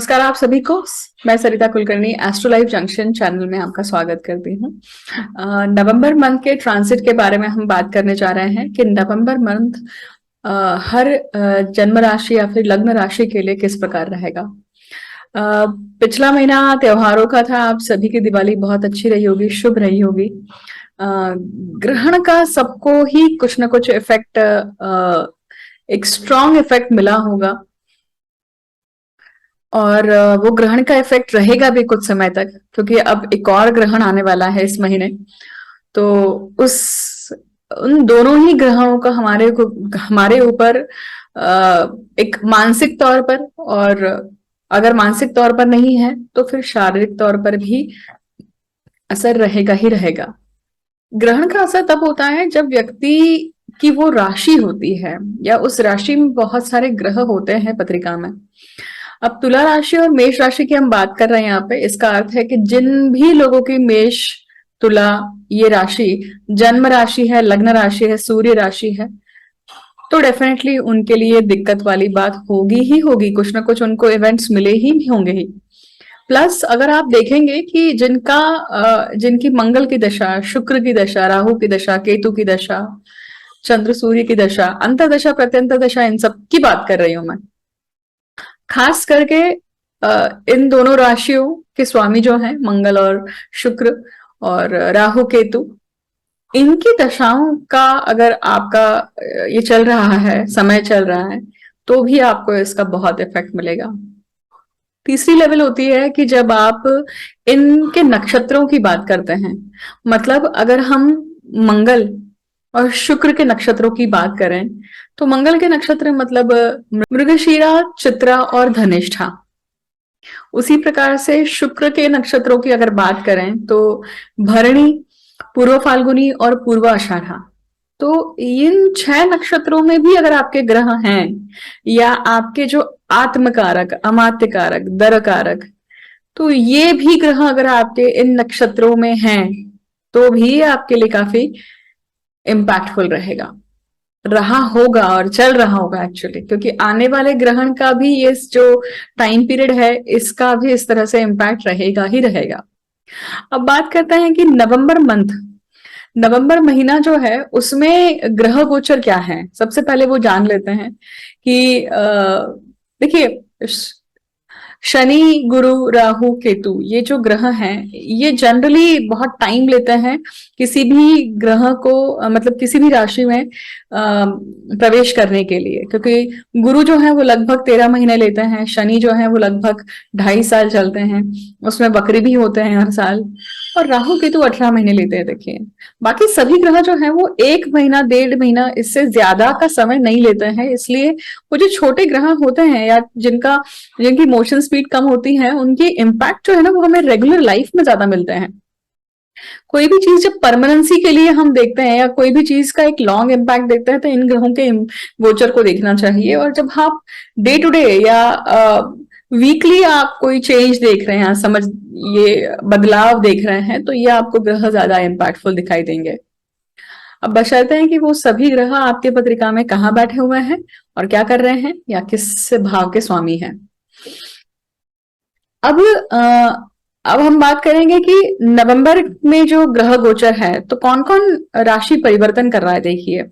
नमस्कार आप सभी को। मैं Sarita Kulkarni astro life junction channel में आपका स्वागत करती हूँ। नवंबर मंथ के ट्रांसिट के बारे में हम बात करने जा रहे हैं कि नवंबर मंथ हर जन्म राशि या फिर लग्न राशि के लिए किस प्रकार रहेगा। पिछला महीना त्योहारों का था। आप सभी की दिवाली बहुत अच्छी रही होगी, शुभ रही होगी। ग्रहण का सबको ही कुछ ना कुछ इफेक्ट, एक स्ट्रॉन्ग इफेक्ट मिला होगा और वो ग्रहण का इफेक्ट रहेगा भी कुछ समय तक, क्योंकि अब एक और ग्रहण आने वाला है इस महीने। तो उस उन दोनों ही ग्रहों का हमारे ऊपर एक मानसिक तौर पर, और अगर मानसिक तौर पर नहीं है तो फिर शारीरिक तौर पर भी असर रहेगा ही रहेगा। ग्रहण का असर तब होता है जब व्यक्ति की वो राशि होती है या उस राशि में बहुत सारे ग्रह होते हैं पत्रिका में। अब तुला राशि और मेष राशि की हम बात कर रहे हैं यहाँ पे। इसका अर्थ है कि जिन भी लोगों की मेष, तुला ये राशि जन्म राशि है, लग्न राशि है, सूर्य राशि है, तो डेफिनेटली उनके लिए दिक्कत वाली बात होगी ही होगी। कुछ ना कुछ उनको इवेंट्स मिले ही होंगे ही। प्लस अगर आप देखेंगे कि जिनकी मंगल की दशा, शुक्र की दशा, राहु की दशा, केतु की दशा, चंद्र सूर्य की दशा, अंतर्दशा प्रत्यंतर दशा, इन सब की बात कर रही हूं मैं। खास करके इन दोनों राशियों के स्वामी जो हैं मंगल और शुक्र और राहु केतु, इनकी दशाओं का अगर आपका ये चल रहा है, समय चल रहा है, तो भी आपको इसका बहुत इफेक्ट मिलेगा। तीसरी लेवल होती है कि जब आप इनके नक्षत्रों की बात करते हैं, मतलब अगर हम मंगल और शुक्र के नक्षत्रों की बात करें तो मंगल के नक्षत्र मतलब मृगशीरा, चित्रा और धनिष्ठा। उसी प्रकार से शुक्र के नक्षत्रों की अगर बात करें तो भरणी, पूर्व फाल्गुनी और पूर्व आषाढ़ा। तो इन 6 नक्षत्रों में भी अगर आपके ग्रह हैं या आपके जो आत्मकारक, अमात्य कारक, दर कारक, तो ये भी ग्रह अगर आपके इन नक्षत्रों में हैं तो भी आपके लिए काफी इम्पैक्टफुल रहा होगा और चल रहा होगा एक्चुअली, क्योंकि आने वाले ग्रहण का भी ये जो टाइम पीरियड है इसका भी इस तरह से इम्पैक्ट रहेगा ही रहेगा। अब बात करते हैं कि नवंबर मंथ, नवंबर महीना जो है उसमें ग्रह गोचर क्या है। सबसे पहले वो जान लेते हैं कि देखिए, शनि, गुरु, राहु, केतु ये जो ग्रह हैं ये जनरली बहुत टाइम लेते हैं किसी भी ग्रह को, मतलब किसी भी राशि में प्रवेश करने के लिए। क्योंकि गुरु जो है वो लगभग 13 महीने लेते हैं, शनि जो है वो लगभग 2.5 साल चलते हैं, उसमें वक्री भी होते हैं हर साल, और राहु केतु 18 महीने लेते हैं। देखिए बाकी सभी ग्रह जो है वो 1 महीना, 1.5 महीना, इससे ज्यादा का समय नहीं लेते हैं। इसलिए वो जो छोटे ग्रह होते हैं या जिनकी मोशन स्पीड कम होती है, उनकी इम्पैक्ट जो है ना वो हमें रेगुलर लाइफ में ज्यादा मिलते हैं। कोई भी चीज जब परमानेंसी के लिए हम देखते हैं या कोई भी चीज का एक लॉन्ग इम्पैक्ट देखते हैं तो इन ग्रहों के गोचर को देखना चाहिए। और जब आप डे टू डे या वीकली आप कोई चेंज देख रहे हैं, ये बदलाव देख रहे हैं, तो ये आपको ग्रह ज्यादा इम्पैक्टफुल दिखाई देंगे। अब बशर्ते हैं कि वो सभी ग्रह आपके पत्रिका में कहाँ बैठे हुए हैं और क्या कर रहे हैं या किस भाव के स्वामी हैं। अब अब हम बात करेंगे कि नवंबर में जो ग्रह गोचर है तो कौन कौन राशि परिवर्तन कर रहा है। देखिए,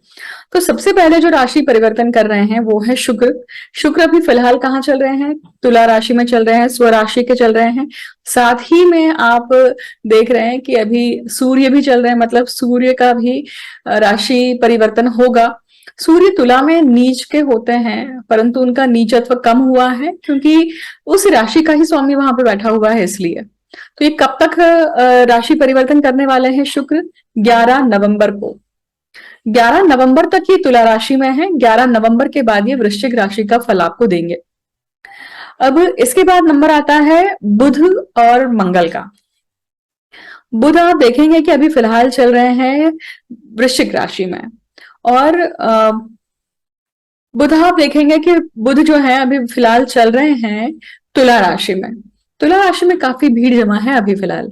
तो सबसे पहले जो राशि परिवर्तन कर रहे हैं वो है शुक्र। शुक्र अभी फिलहाल कहाँ चल रहे हैं? तुला राशि में चल रहे हैं, स्वराशि के चल रहे हैं। साथ ही में आप देख रहे हैं कि अभी सूर्य भी चल रहे हैं, मतलब सूर्य का भी राशि परिवर्तन होगा। सूर्य तुला में नीच के होते हैं, परंतु उनका नीचत्व कम हुआ है क्योंकि उस राशि का ही स्वामी वहां पे बैठा हुआ है, इसलिए। तो ये कब तक राशि परिवर्तन करने वाले हैं शुक्र? 11 नवंबर को। 11 नवंबर तक ये तुला राशि में है। 11 नवंबर के बाद ये वृश्चिक राशि का फल आपको देंगे। अब इसके बाद नंबर आता है बुध और मंगल का। बुध आप देखेंगे कि अभी फिलहाल चल रहे हैं वृश्चिक राशि में, और बुध आप देखेंगे कि बुध जो है अभी फिलहाल चल रहे हैं तुला राशि में। तुला राशि में काफी भीड़ जमा है अभी फिलहाल,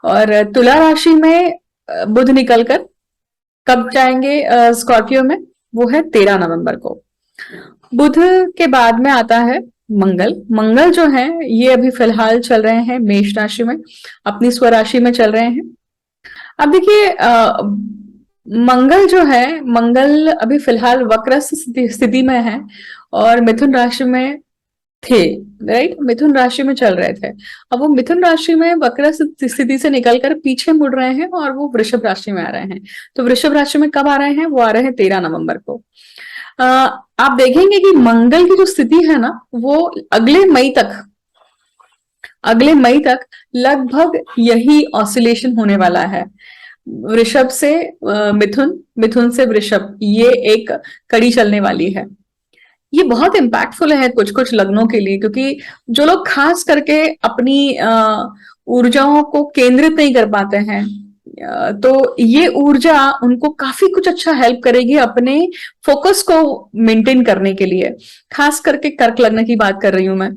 और तुला राशि में बुध निकलकर कब जाएंगे स्कॉर्पियो में? वो है 13 नवंबर को। बुध के बाद में आता है मंगल मंगल जो है ये अभी फिलहाल चल रहे हैं मेष राशि में, अपनी स्वराशि में चल रहे हैं। अब देखिए मंगल जो है, मंगल अभी फिलहाल वक्र स्थिति में है और मिथुन राशि में थे, राइट, मिथुन राशि में चल रहे थे। अब वो मिथुन राशि में वक्र स्थिति से निकलकर पीछे मुड़ रहे हैं और वो वृषभ राशि में आ रहे हैं। तो वृषभ राशि में कब आ रहे हैं? वो आ रहे हैं 13 नवंबर को। आप देखेंगे कि मंगल की जो स्थिति है ना, वो अगले मई तक लगभग यही ऑसिलेशन होने वाला है। वृषभ से मिथुन, मिथुन से वृषभ, ये एक कड़ी चलने वाली है। ये बहुत इम्पैक्टफुल है कुछ कुछ लग्नों के लिए, क्योंकि जो लोग खास करके अपनी ऊर्जाओं को केंद्रित नहीं कर पाते हैं, तो ये ऊर्जा उनको काफी कुछ अच्छा हेल्प करेगी अपने फोकस को मेंटेन करने के लिए। खास करके कर्क लग्न की बात कर रही हूं मैं,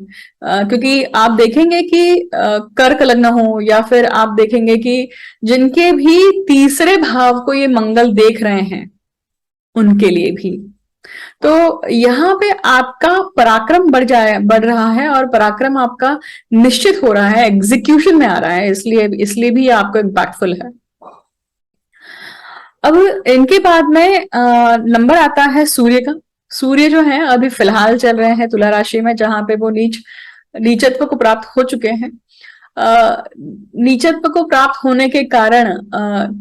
क्योंकि आप देखेंगे कि कर्क लग्न हो या फिर आप देखेंगे कि जिनके भी तीसरे भाव को ये मंगल देख रहे हैं, उनके लिए भी तो यहाँ पे आपका पराक्रम बढ़ रहा है और पराक्रम आपका निश्चित हो रहा है, एग्जीक्यूशन में आ रहा है, इसलिए इसलिए भी आपको इम्पैक्टफुल है। अब इनके बाद में नंबर आता है सूर्य का। सूर्य जो है अभी फिलहाल चल रहे हैं तुला राशि में, जहां पे वो नीचत्व को प्राप्त हो चुके हैं। नीचत्व को प्राप्त होने के कारण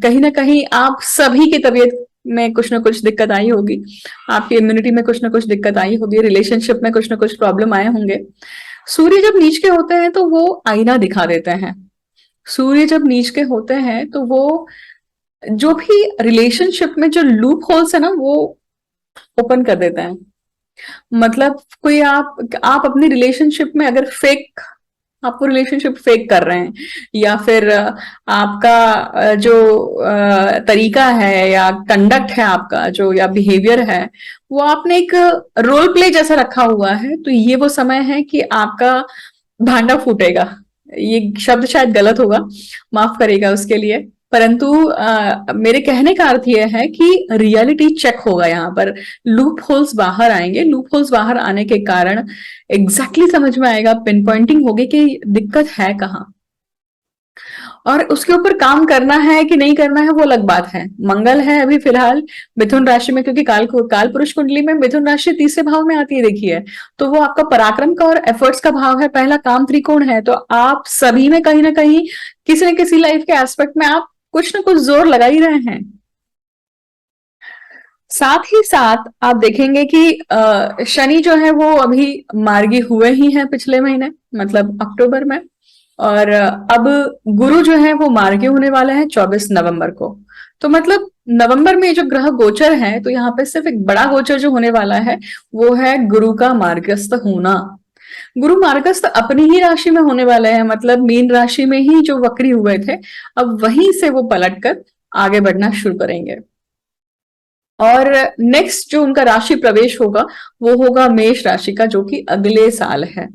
कहीं ना कहीं आप सभी की तबीयत में कुछ ना कुछ दिक्कत आई होगी, आपकी इम्यूनिटी में कुछ ना कुछ दिक्कत आई होगी, रिलेशनशिप में कुछ ना कुछ प्रॉब्लम आए होंगे। सूर्य जब नीच के होते हैं तो वो आईना दिखा देते हैं। सूर्य जब नीच के होते हैं तो वो जो भी रिलेशनशिप में जो लूप होल्स है ना, वो ओपन कर देते हैं। मतलब कोई आप अपनी रिलेशनशिप में अगर आपको रिलेशनशिप फेक कर रहे हैं, या फिर आपका जो तरीका है या कंडक्ट है आपका जो, या बिहेवियर है, वो आपने एक रोल प्ले जैसा रखा हुआ है, तो ये वो समय है कि आपका भांडा फूटेगा। ये शब्द शायद गलत होगा, माफ करेगा उसके लिए, परंतु मेरे कहने का अर्थ यह है कि रियलिटी चेक होगा यहाँ पर। लूप होल्स बाहर आएंगे, लूप होल्स बाहर आने के कारण एग्जैक्टली समझ में आएगा, पिन पॉइंटिंग होगी कि दिक्कत है कहाँ, और उसके ऊपर काम करना है कि नहीं करना है वो अलग बात है। मंगल है अभी फिलहाल मिथुन राशि में, क्योंकि काल पुरुष कुंडली में मिथुन राशि तीसरे भाव में आती है, देखिए, तो वो आपका पराक्रम का और एफर्ट्स का भाव है, पहला काम त्रिकोण है। तो आप सभी में कहीं ना कहीं किसी न किसी लाइफ के एस्पेक्ट में आप कुछ ना कुछ जोर लगा ही रहे हैं। साथ ही साथ आप देखेंगे कि शनि जो है वो अभी मार्गी हुए ही हैं पिछले महीने, मतलब अक्टूबर में, और अब गुरु जो है वो मार्गी होने वाले हैं 24 नवंबर को। तो मतलब नवंबर में जो ग्रह गोचर है, तो यहाँ पे सिर्फ एक बड़ा गोचर जो होने वाला है वो है गुरु का मार्गस्थ होना। गुरु मार्गस्थ अपनी ही राशि में होने वाले हैं, मतलब मीन राशि में ही जो वक्री हुए थे, अब वहीं से वो पलटकर आगे बढ़ना शुरू करेंगे। और नेक्स्ट जो उनका राशि प्रवेश होगा वो होगा मेष राशि का, जो कि अगले साल है।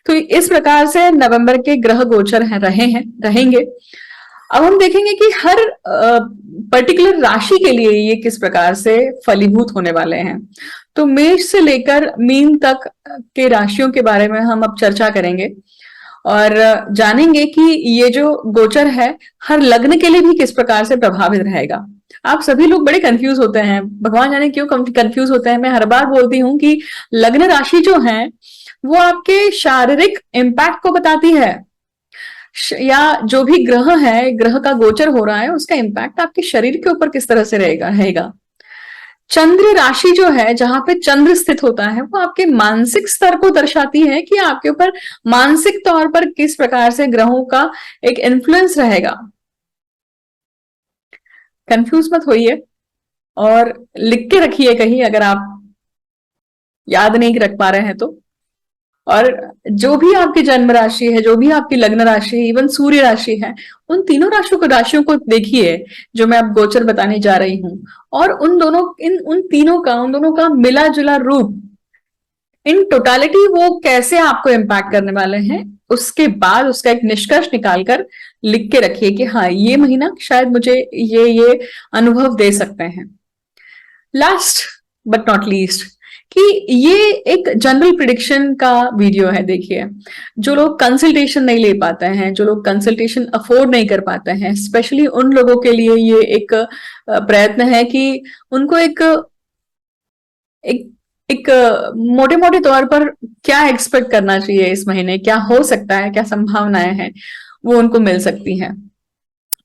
तो इस प्रकार से नवंबर के ग्रह गोचर रहेंगे। अब हम देखेंगे कि हर पर्टिकुलर राशि के लिए ये किस प्रकार से फलीभूत होने वाले हैं। तो मेष से लेकर मीन तक के राशियों के बारे में हम अब चर्चा करेंगे और जानेंगे कि ये जो गोचर है हर लग्न के लिए भी किस प्रकार से प्रभावित रहेगा। आप सभी लोग बड़े कंफ्यूज होते हैं, भगवान जाने क्यों कंफ्यूज होते हैं। मैं हर बार बोलती हूँ कि लग्न राशि जो है वो आपके शारीरिक इम्पैक्ट को बताती है, या जो भी ग्रह है, ग्रह का गोचर हो रहा है, उसका इम्पैक्ट आपके शरीर के ऊपर किस तरह से रहेगा। चंद्र राशि जो है, जहां पे चंद्र स्थित होता है, वो आपके मानसिक स्तर को दर्शाती है कि आपके ऊपर मानसिक तौर पर किस प्रकार से ग्रहों का एक इन्फ्लुएंस रहेगा। कंफ्यूज मत होइए और लिख के रखिए कहीं, अगर आप याद नहीं रख पा रहे हैं तो। और जो भी आपकी जन्म राशि है, जो भी आपकी लग्न राशि है, इवन सूर्य राशि है, उन तीनों राशियों को देखिए जो मैं अब गोचर बताने जा रही हूं, और उन दोनों का मिला जुला रूप, इन टोटालिटी वो कैसे आपको इम्पैक्ट करने वाले हैं, उसके बाद उसका एक निष्कर्ष निकालकर लिख के रखिए कि हाँ, ये महीना शायद मुझे ये अनुभव दे सकते हैं। लास्ट बट नॉट लीस्ट, कि ये एक जनरल प्रिडिक्शन का वीडियो है। देखिए, जो लोग कंसल्टेशन नहीं ले पाते हैं, जो लोग कंसल्टेशन अफोर्ड नहीं कर पाते हैं, स्पेशली उन लोगों के लिए ये एक प्रयत्न है कि उनको एक एक एक मोटे मोटे तौर पर क्या एक्सपेक्ट करना चाहिए इस महीने, क्या हो सकता है, क्या संभावनाएं हैं, वो उनको मिल सकती हैं।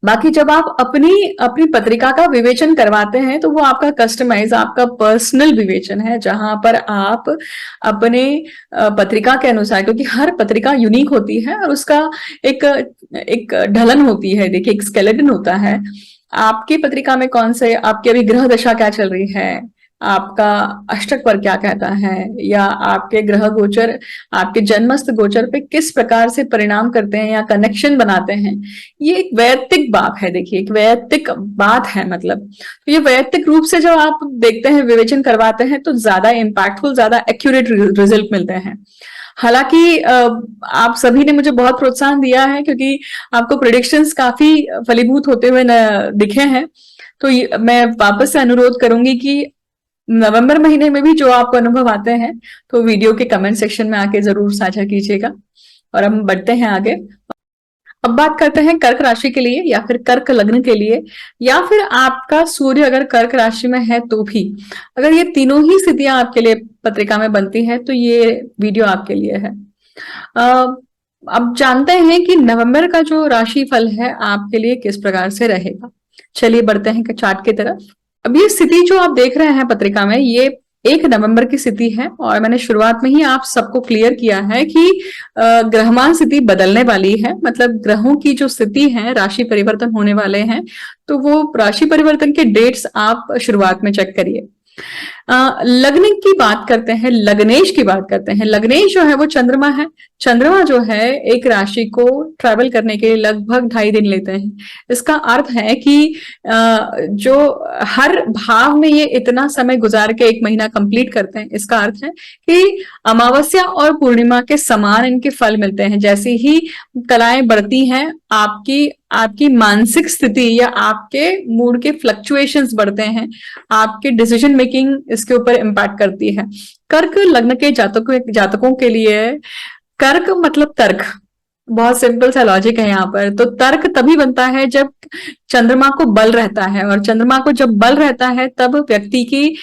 बाकी जब आप अपनी अपनी पत्रिका का विवेचन करवाते हैं तो वो आपका कस्टमाइज, आपका पर्सनल विवेचन है, जहां पर आप अपने पत्रिका के अनुसार, क्योंकि हर पत्रिका यूनिक होती है और उसका एक एक ढलन होती है। देखिए, एक स्केलेटन होता है। आपकी पत्रिका में कौन से, आपकी अभी ग्रह दशा क्या चल रही है, आपका अष्टक पर क्या कहता है, या आपके ग्रह गोचर आपके जन्मस्थ गोचर पे किस प्रकार से परिणाम करते हैं या कनेक्शन बनाते हैं, ये एक वैयक्तिक बात है। देखिए, एक वैयक्तिक बात है, मतलब तो ये वैयक्तिक रूप से जब आप देखते हैं, विवेचन करवाते हैं, तो ज्यादा इम्पैक्टफुल, ज्यादा एक्यूरेट रिजल्ट मिलते हैं। हालांकि आप सभी ने मुझे बहुत प्रोत्साहन दिया है, क्योंकि आपको प्रिडिक्शंस काफी फलीभूत होते हुए दिखे हैं। तो मैं वापस से अनुरोध करूंगी कि नवंबर महीने में भी जो आपको अनुभव आते हैं, तो वीडियो के कमेंट सेक्शन में आके जरूर साझा कीजिएगा। और हम बढ़ते हैं आगे। अब बात करते हैं कर्क राशि के लिए, या फिर कर्क लग्न के लिए, या फिर आपका सूर्य अगर कर्क राशि में है तो भी, अगर ये तीनों ही स्थितियां आपके लिए पत्रिका में बनती है तो ये वीडियो आपके लिए है। अब जानते हैं कि नवंबर का जो राशि फल है आपके लिए किस प्रकार से रहेगा। चलिए बढ़ते हैं चार्ट की तरफ। अब ये स्थिति जो आप देख रहे हैं पत्रिका में, ये 1 नवंबर की स्थिति है, और मैंने शुरुआत में ही आप सबको क्लियर किया है कि ग्रहमान स्थिति बदलने वाली है। मतलब ग्रहों की जो स्थिति है, राशि परिवर्तन होने वाले हैं, तो वो राशि परिवर्तन के डेट्स आप शुरुआत में चेक करिए। लग्न की बात करते हैं, लग्नेश की बात करते हैं। लग्नेश जो है वो चंद्रमा है। चंद्रमा जो है एक राशि को ट्रैवल करने के लिए लगभग 2.5 दिन लेते हैं। इसका अर्थ है कि जो हर भाव में ये इतना समय गुजार के 1 महीना कंप्लीट करते हैं, इसका अर्थ है कि अमावस्या और पूर्णिमा के समान इनके फल मिलते हैं। जैसे ही कलाएं बढ़ती हैं, आपकी आपकी मानसिक स्थिति या आपके मूड के फ्लक्चुएशंस बढ़ते हैं, आपके डिसीजन मेकिंग इसके ऊपर इम्पैक्ट करती है। कर्क लग्न के जातकों के लिए कर्क मतलब तर्क, बहुत सिंपल सा लॉजिक है यहाँ पर। तो तर्क तभी बनता है जब चंद्रमा को बल रहता है, और चंद्रमा को जब बल रहता है तब व्यक्ति की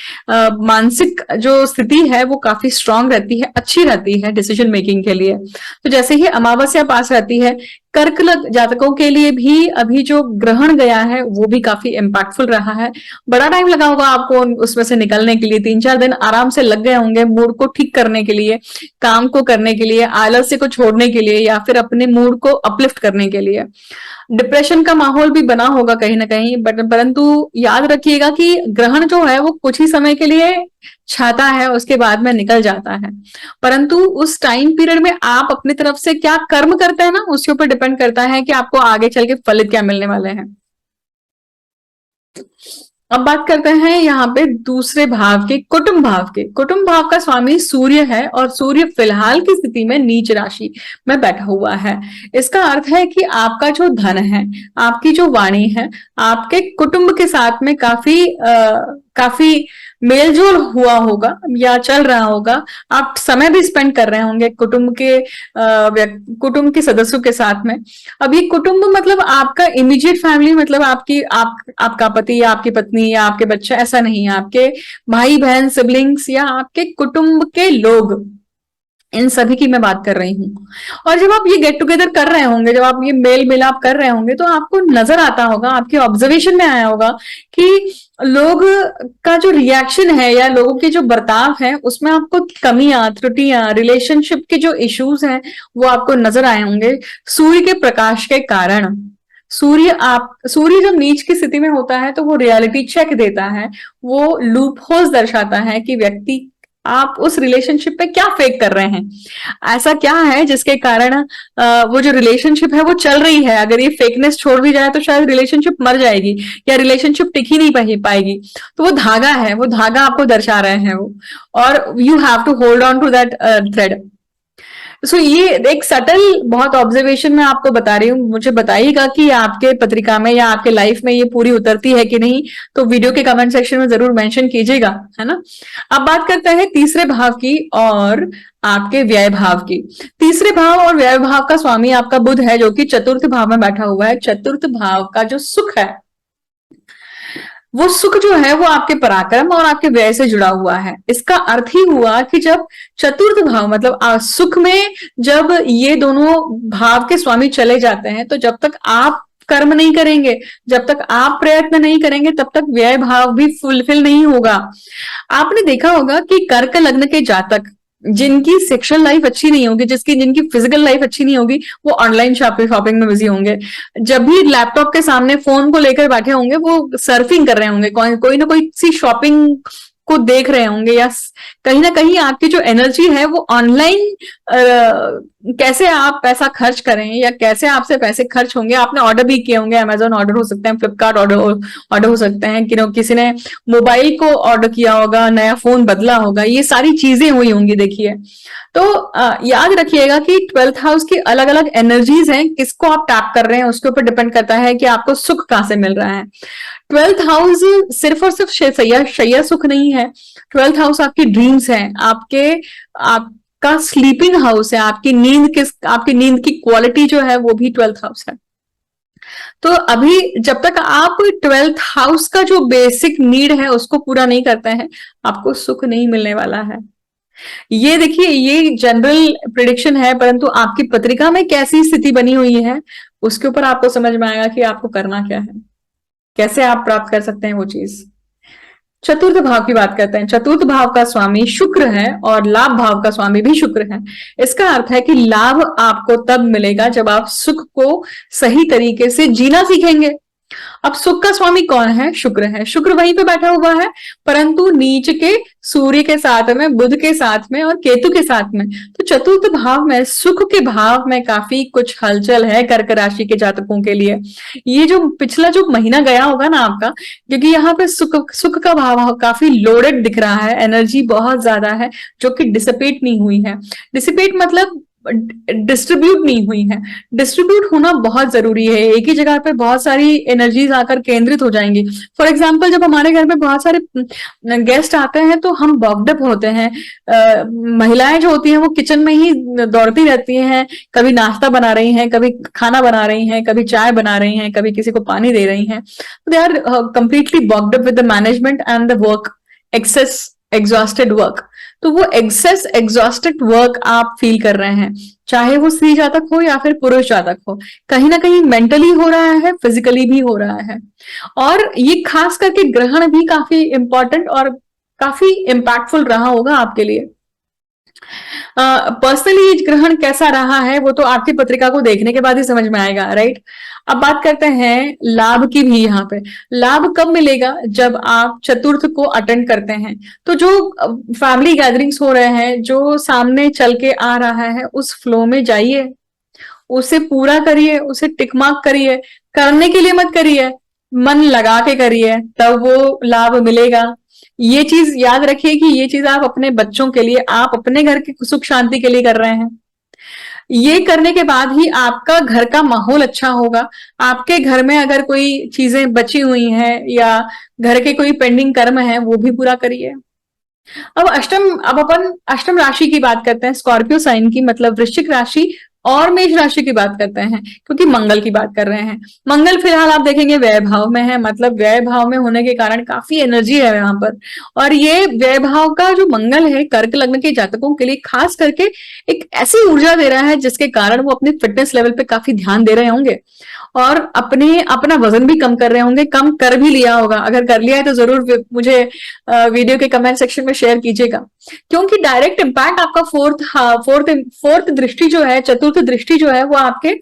मानसिक जो स्थिति है वो काफी स्ट्रांग रहती है, अच्छी रहती है डिसीजन मेकिंग के लिए। तो जैसे ही अमावस्या पास रहती है, कर्क जातकों के लिए भी अभी जो ग्रहण गया है वो भी काफी इम्पैक्टफुल रहा है। बड़ा टाइम लगा होगा आपको उसमें से निकलने के लिए, 3-4 दिन आराम से लग गए होंगे मूड को ठीक करने के लिए, काम को करने के लिए, आलस्य को छोड़ने के लिए, या फिर अपने मूड को अपलिफ्ट करने के लिए। डिप्रेशन का माहौल भी बना होगा कहीं ना कहीं, बट परंतु याद रखिएगा कि ग्रहण जो है वो कुछ ही समय के लिए छाता है, उसके बाद में निकल जाता है। परंतु उस टाइम पीरियड में आप अपनी तरफ से क्या कर्म करते हैं ना, उसके ऊपर डिपेंड करता है कि आपको आगे चल के फलित क्या मिलने वाले हैं। अब बात करते हैं यहाँ पे दूसरे भाव के, कुटुंब भाव के। कुटुंब भाव का स्वामी सूर्य है, और सूर्य फिलहाल की स्थिति में नीच राशि में बैठा हुआ है। इसका अर्थ है कि आपका जो धन है, आपकी जो वाणी है, आपके कुटुंब के साथ में काफी मेलजोल हुआ होगा या चल रहा होगा। आप समय भी स्पेंड कर रहे होंगे कुटुंब के सदस्यों के साथ में। अब ये कुटुंब मतलब आपका इमीडिएट फैमिली, मतलब आपका पति या आपकी पत्नी या आपके बच्चे, ऐसा नहीं है। आपके भाई बहन, सिबलिंग्स, या आपके कुटुंब के लोग, इन सभी की मैं बात कर रही हूँ। और जब आप ये गेट टुगेदर कर रहे होंगे, जब आप ये मेल मिलाप कर रहे होंगे, तो आपको नजर आता होगा, आपके ऑब्जर्वेशन में आया होगा कि लोग का जो रिएक्शन है या लोगों के जो बर्ताव है, उसमें आपको कमियां, त्रुटियां, रिलेशनशिप के जो इश्यूज हैं वो आपको नजर आए होंगे सूर्य के प्रकाश के कारण। सूर्य जब नीच की स्थिति में होता है तो वो रियलिटी चेक देता है, वो लूप होल्स दर्शाता है कि व्यक्ति आप उस रिलेशनशिप पे क्या फेक कर रहे हैं, ऐसा क्या है जिसके कारण वो जो रिलेशनशिप है वो चल रही है। अगर ये फेकनेस छोड़ दी जाए तो शायद रिलेशनशिप मर जाएगी या रिलेशनशिप टिक ही नहीं पाएगी। तो वो धागा है, वो धागा आपको दर्शा रहे हैं वो, और you have to hold on to that thread. So ये एक सटल बहुत ऑब्जर्वेशन मैं आपको बता रही हूँ, मुझे बताइएगा कि आपके पत्रिका में या आपके लाइफ में ये पूरी उतरती है कि नहीं, तो वीडियो के कमेंट सेक्शन में जरूर मेंशन कीजिएगा, है ना। अब बात करते हैं तीसरे भाव की और आपके व्यय भाव की। तीसरे भाव और व्यय भाव का स्वामी आपका बुध है, जो कि चतुर्थ भाव में बैठा हुआ है। चतुर्थ भाव का जो सुख है, वो सुख जो है वो आपके पराक्रम और आपके व्यय से जुड़ा हुआ है। इसका अर्थ ही हुआ कि जब चतुर्थ भाव मतलब सुख में जब ये दोनों भाव के स्वामी चले जाते हैं, तो जब तक आप कर्म नहीं करेंगे, जब तक आप प्रयत्न नहीं करेंगे, तब तक व्यय भाव भी फुलफिल नहीं होगा। आपने देखा होगा कि कर्क लग्न के जातक जिनकी सेक्सुअल लाइफ अच्छी नहीं होगी, जिनकी फिजिकल लाइफ अच्छी नहीं होगी, वो ऑनलाइन शॉपिंग में बिजी होंगे। जब भी लैपटॉप के सामने फोन को लेकर बैठे होंगे, वो सर्फिंग कर रहे होंगे, कोई ना कोई सी शॉपिंग को देख रहे होंगे, या कहीं ना कहीं आपकी जो एनर्जी है वो ऑनलाइन कैसे आप पैसा खर्च करें या कैसे आपसे पैसे खर्च होंगे। आपने ऑर्डर भी किए होंगे, अमेजोन ऑर्डर हो सकते हैं, फ्लिपकार्ट ऑर्डर हो सकते हैं, किसी ने मोबाइल को ऑर्डर किया होगा, नया फोन बदला होगा, ये सारी चीजें हुई होंगी। देखिए, तो याद रखिएगा कि 12th हाउस की अलग अलग एनर्जीज हैं, किसको आप टैप कर रहे हैं उसके ऊपर डिपेंड करता है कि आपको सुख कहां से मिल रहा है। 12th हाउस सिर्फ और सिर्फ शैया सुख नहीं है। 12th हाउस आपकी ड्रीम्स है, आपका स्लीपिंग हाउस है, आपकी नींद की क्वालिटी जो है वो भी 12th हाउस है। तो अभी जब तक आप 12th हाउस का जो बेसिक नीड है उसको पूरा नहीं करते हैं, आपको सुख नहीं मिलने वाला है। ये देखिए, ये जनरल प्रिडिक्शन है, परंतु आपकी पत्रिका में कैसी स्थिति बनी हुई है उसके ऊपर आपको समझ में आएगा कि आपको करना क्या है, कैसे आप प्राप्त कर सकते हैं वो चीज। चतुर्थ भाव की बात करते हैं। चतुर्थ भाव का स्वामी शुक्र है और लाभ भाव का स्वामी भी शुक्र है। इसका अर्थ है कि लाभ आपको तब मिलेगा जब आप सुख को सही तरीके से जीना सीखेंगे। अब सुख का स्वामी कौन है? शुक्र है। शुक्र वहीं पे बैठा हुआ है, परंतु नीच के सूर्य के साथ में, बुध के साथ में और केतु के साथ में। तो चतुर्थ भाव में, सुख के भाव में काफी कुछ हलचल है कर्क राशि के जातकों के लिए। ये जो पिछला जो महीना गया होगा ना आपका, क्योंकि यहाँ पे सुख का भाव काफी लोडेड दिख रहा है, एनर्जी बहुत ज्यादा है जो कि डिसिपेट नहीं हुई है। डिसिपेट मतलब डिस्ट्रीब्यूट नहीं हुई है। डिस्ट्रीब्यूट होना बहुत जरूरी है। एक ही जगह पे बहुत सारी एनर्जीज आकर केंद्रित हो जाएंगी। फॉर एग्जाम्पल, जब हमारे घर में बहुत सारे गेस्ट आते हैं तो हम बॉक्डअप होते हैं। महिलाएं जो होती हैं वो किचन में ही दौड़ती रहती हैं, कभी नाश्ता बना रही हैं, कभी खाना बना रही हैं, कभी चाय बना रही हैं, कभी किसी को पानी दे रही हैं। They are completely bogged up with the management and the work, excess exhausted work. तो वो एक्सेस एग्जॉस्टेड वर्क आप फील कर रहे हैं, चाहे वो स्त्री जातक हो या फिर पुरुष जातक हो। कहीं ना कहीं मेंटली हो रहा है, फिजिकली भी हो रहा है। और ये खास करके ग्रहण भी काफी इंपॉर्टेंट और काफी इम्पैक्टफुल रहा होगा आपके लिए। पर्सनली ग्रहण कैसा रहा है वो तो आपकी पत्रिका को देखने के बाद ही समझ में आएगा, राइट। अब बात करते हैं लाभ की भी। यहाँ पे लाभ कब मिलेगा? जब आप चतुर्थ को अटेंड करते हैं। तो जो फैमिली गैदरिंग्स हो रहे हैं, जो सामने चल के आ रहा है, उस फ्लो में जाइए, उसे पूरा करिए, उसे टिक मार्क करिए। करने के लिए मत करिए, मन लगा के करिए, तब वो लाभ मिलेगा। ये चीज याद रखिए कि ये चीज आप अपने बच्चों के लिए, आप अपने घर की सुख शांति के लिए कर रहे हैं। ये करने के बाद ही आपका घर का माहौल अच्छा होगा। आपके घर में अगर कोई चीजें बची हुई हैं या घर के कोई पेंडिंग कर्म है, वो भी पूरा करिए। अब अपन अष्टम राशि की बात करते हैं, स्कॉर्पियो साइन की, मतलब वृश्चिक राशि और मेष राशि की बात करते हैं, क्योंकि मंगल की बात कर रहे हैं। मंगल फिलहाल आप देखेंगे व्यय भाव में है, मतलब व्यय भाव में होने के कारण काफी एनर्जी है यहाँ पर। और ये व्यय भाव का जो मंगल है, कर्क लग्न के जातकों के लिए खास करके एक ऐसी ऊर्जा दे रहा है जिसके कारण वो अपने फिटनेस लेवल पे काफी ध्यान दे रहे होंगे और अपना वजन भी कम कर रहे होंगे। कम कर भी लिया होगा, अगर कर लिया है तो जरूर मुझे वीडियो के कमेंट सेक्शन में शेयर कीजिएगा, क्योंकि डायरेक्ट इम्पैक्ट आपका फोर्थ दृष्टि जो है, चतुर्थ दृष्टि जो है, वो आपके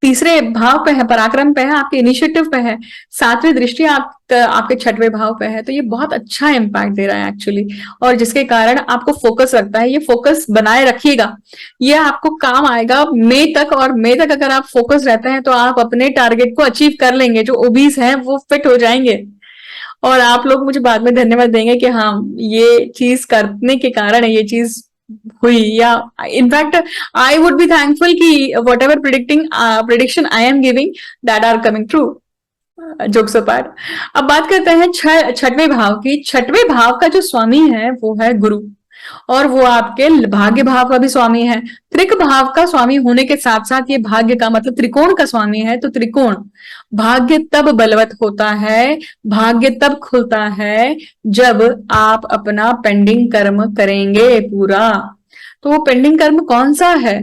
तीसरे भाव पे है, पराक्रम पे है, आपके इनिशिएटिव पे है। सातवीं दृष्टि आपके छठवें भाव पे है। तो ये बहुत अच्छा इम्पैक्ट दे रहा है एक्चुअली, और जिसके कारण आपको फोकस रखता है। ये फोकस बनाए रखिएगा, ये आपको काम आएगा मई तक। और मई तक अगर आप फोकस रहते हैं तो आप अपने टारगेट को अचीव कर लेंगे। जो ओबीस हैं वो फिट हो जाएंगे और आप लोग मुझे बाद में धन्यवाद देंगे कि हाँ, ये चीज करने के कारण, ये चीज हुई, या in fact I would be thankful कि whatever prediction I am giving that are coming true. Jokes apart, अब बात करते हैं छठवें भाव की। छठवें भाव का जो स्वामी है वो है गुरु, और वो आपके भाग्य भाव का भी स्वामी है। त्रिक भाव का स्वामी होने के साथ साथ ये भाग्य का मतलब त्रिकोण का स्वामी है। तो त्रिकोण, भाग्य तब बलवत होता है, भाग्य तब खुलता है जब आप अपना पेंडिंग कर्म करेंगे पूरा। तो वो पेंडिंग कर्म कौन सा है?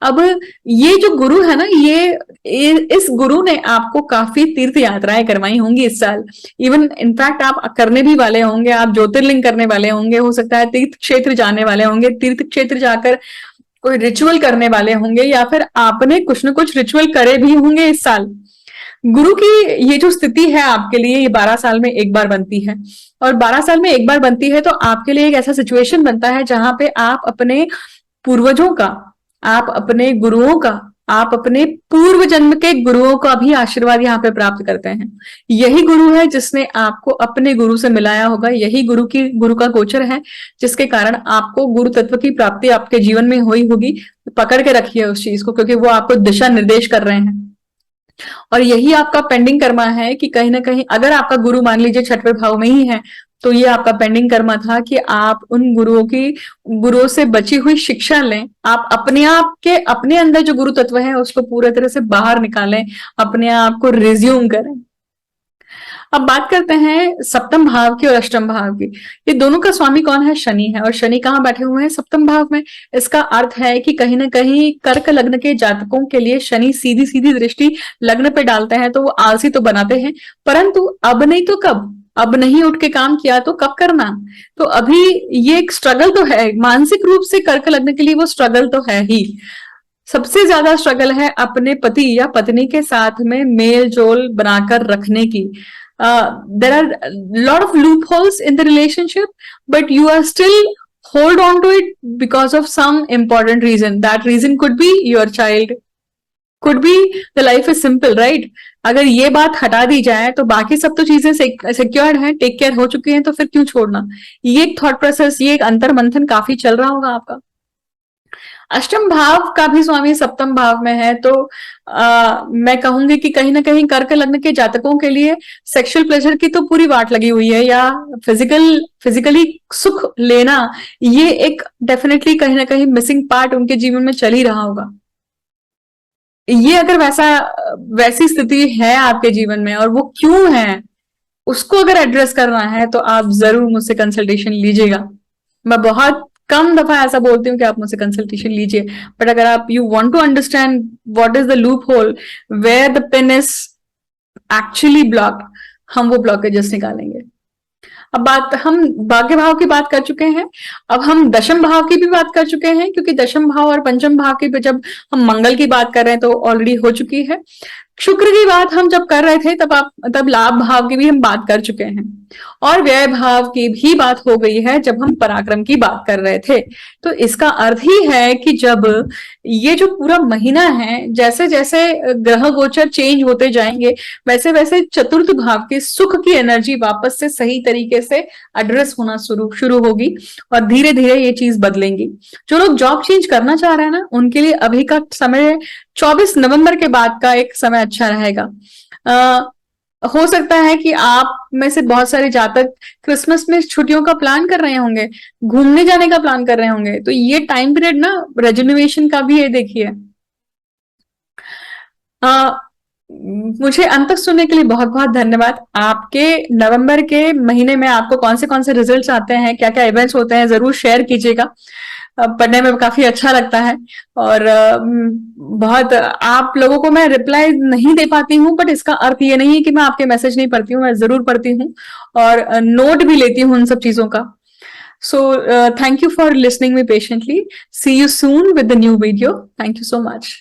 अब ये जो गुरु है ना, इस गुरु ने आपको काफी तीर्थ यात्राएं करवाई होंगी इस साल। इवन इनफैक्ट आप करने भी वाले होंगे, आप ज्योतिर्लिंग करने वाले होंगे, हो सकता है तीर्थ क्षेत्र जाने वाले होंगे, तीर्थ क्षेत्र जाकर कोई रिचुअल करने वाले होंगे, या फिर आपने कुछ न कुछ रिचुअल करे भी होंगे इस साल। गुरु की ये जो स्थिति है आपके लिए, ये 12 साल में एक बार बनती है, और 12 साल में एक बार बनती है तो आपके लिए एक ऐसा सिचुएशन बनता है जहां पे आप अपने पूर्वजों का, आप अपने गुरुओं का, आप अपने पूर्व जन्म के गुरुओं का भी आशीर्वाद यहाँ पे प्राप्त करते हैं। यही गुरु है जिसने आपको अपने गुरु से मिलाया होगा, यही गुरु का गोचर है जिसके कारण आपको गुरु तत्व की प्राप्ति आपके जीवन में हुई होगी। पकड़ के रखिए उस चीज को, क्योंकि वो आपको दिशा निर्देश कर रहे हैं। और यही आपका पेंडिंग कर्मा है कि कहीं ना कहीं अगर आपका गुरु मान लीजिए छठवें भाव में ही है, तो ये आपका पेंडिंग कर्मा था कि आप उन गुरुओं से बची हुई शिक्षा लें, आप अपने अंदर जो गुरु तत्व है उसको पूरे तरह से बाहर निकालें, अपने आप को रिज्यूम करें। अब बात करते हैं सप्तम भाव की और अष्टम भाव की। ये दोनों का स्वामी कौन है? शनि है, और शनि कहाँ बैठे हुए हैं? सप्तम भाव में। इसका अर्थ है कि कहीं ना कहीं कर्क लग्न के जातकों के लिए शनि सीधी सीधी दृष्टि लग्न पे डालते हैं, तो वो आलसी तो बनाते हैं, परंतु अब नहीं तो कब, अब नहीं उठ के काम किया तो कब करना। तो अभी ये एक स्ट्रगल तो है, मानसिक रूप से कर्क लग्न के लिए वो स्ट्रगल तो है ही। सबसे ज्यादा स्ट्रगल है अपने पति या पत्नी के साथ में मेल जोल बनाकर रखने की। There are lot of loopholes in the relationship, but you are still hold on to it because of some important reason. That reason could be your child, could be the life is simple, right? अगर ये बात हटा दी जाए तो बाकी सब तो चीजें सिक्योर्ड हैं, टेक केयर हो चुकी हैं, तो फिर क्यों छोड़ना। ये एक थॉट प्रोसेस, ये एक अंतर मंथन काफी चल रहा होगा आपका। अष्टम भाव का भी स्वामी सप्तम भाव में है, तो मैं कहूंगी कि कहीं ना कहीं कर्क लग्न के जातकों के लिए सेक्सुअल प्लेजर की तो पूरी वाट लगी हुई है, या फिजिकली सुख लेना, ये एक डेफिनेटली कहीं ना कहीं मिसिंग पार्ट उनके जीवन में चल ही रहा होगा। ये अगर वैसी स्थिति है आपके जीवन में और वो क्यों है, उसको अगर एड्रेस करना है तो आप जरूर मुझसे कंसल्टेशन लीजिएगा। मैं बहुत कम दफा ऐसा बोलती हूँ कि आप मुझसे कंसल्टेशन लीजिए, बट अगर आप you want to understand what is the loophole where the pin is actually blocked, हम वो ब्लॉकेजेस निकालेंगे। अब हम भाग्य भाव की बात कर चुके हैं, अब हम दशम भाव की भी बात कर चुके हैं, क्योंकि दशम भाव और पंचम भाव की जब हम मंगल की बात कर रहे हैं तो ऑलरेडी हो चुकी है। शुक्र की बात हम जब कर रहे थे तब लाभ भाव की भी हम बात कर चुके हैं, और व्यय भाव की भी बात हो गई है जब हम पराक्रम की बात कर रहे थे। तो इसका अर्थ ही है कि जब ये जो पूरा महीना है, जैसे जैसे ग्रह गोचर चेंज होते जाएंगे, वैसे वैसे चतुर्थ भाव के सुख की एनर्जी वापस से सही तरीके से एड्रेस होना शुरू होगी, और धीरे धीरे ये चीज बदलेंगी। जो लोग जॉब चेंज करना चाह रहे हैं ना, उनके लिए अभी का समय 24 नवंबर के बाद का एक समय अच्छा रहेगा। हो सकता है कि आप में से बहुत सारे जातक क्रिसमस में छुट्टियों का प्लान कर रहे होंगे, घूमने जाने का प्लान कर रहे होंगे, तो ये टाइम पीरियड ना रेजुनेशन का भी है, देखिए। मुझे अंत तक सुनने के लिए बहुत बहुत धन्यवाद। आपके नवंबर के महीने में आपको कौन से रिजल्ट्स आते हैं, क्या क्या इवेंट्स होते हैं, जरूर शेयर कीजिएगा। पढ़ने में काफी अच्छा लगता है, और बहुत आप लोगों को मैं रिप्लाई नहीं दे पाती हूँ, बट इसका अर्थ ये नहीं है कि मैं आपके मैसेज नहीं पढ़ती हूँ, मैं जरूर पढ़ती हूँ और नोट भी लेती हूँ उन सब चीजों का। So thank you for listening me patiently. See you soon with the new video. Thank you so much.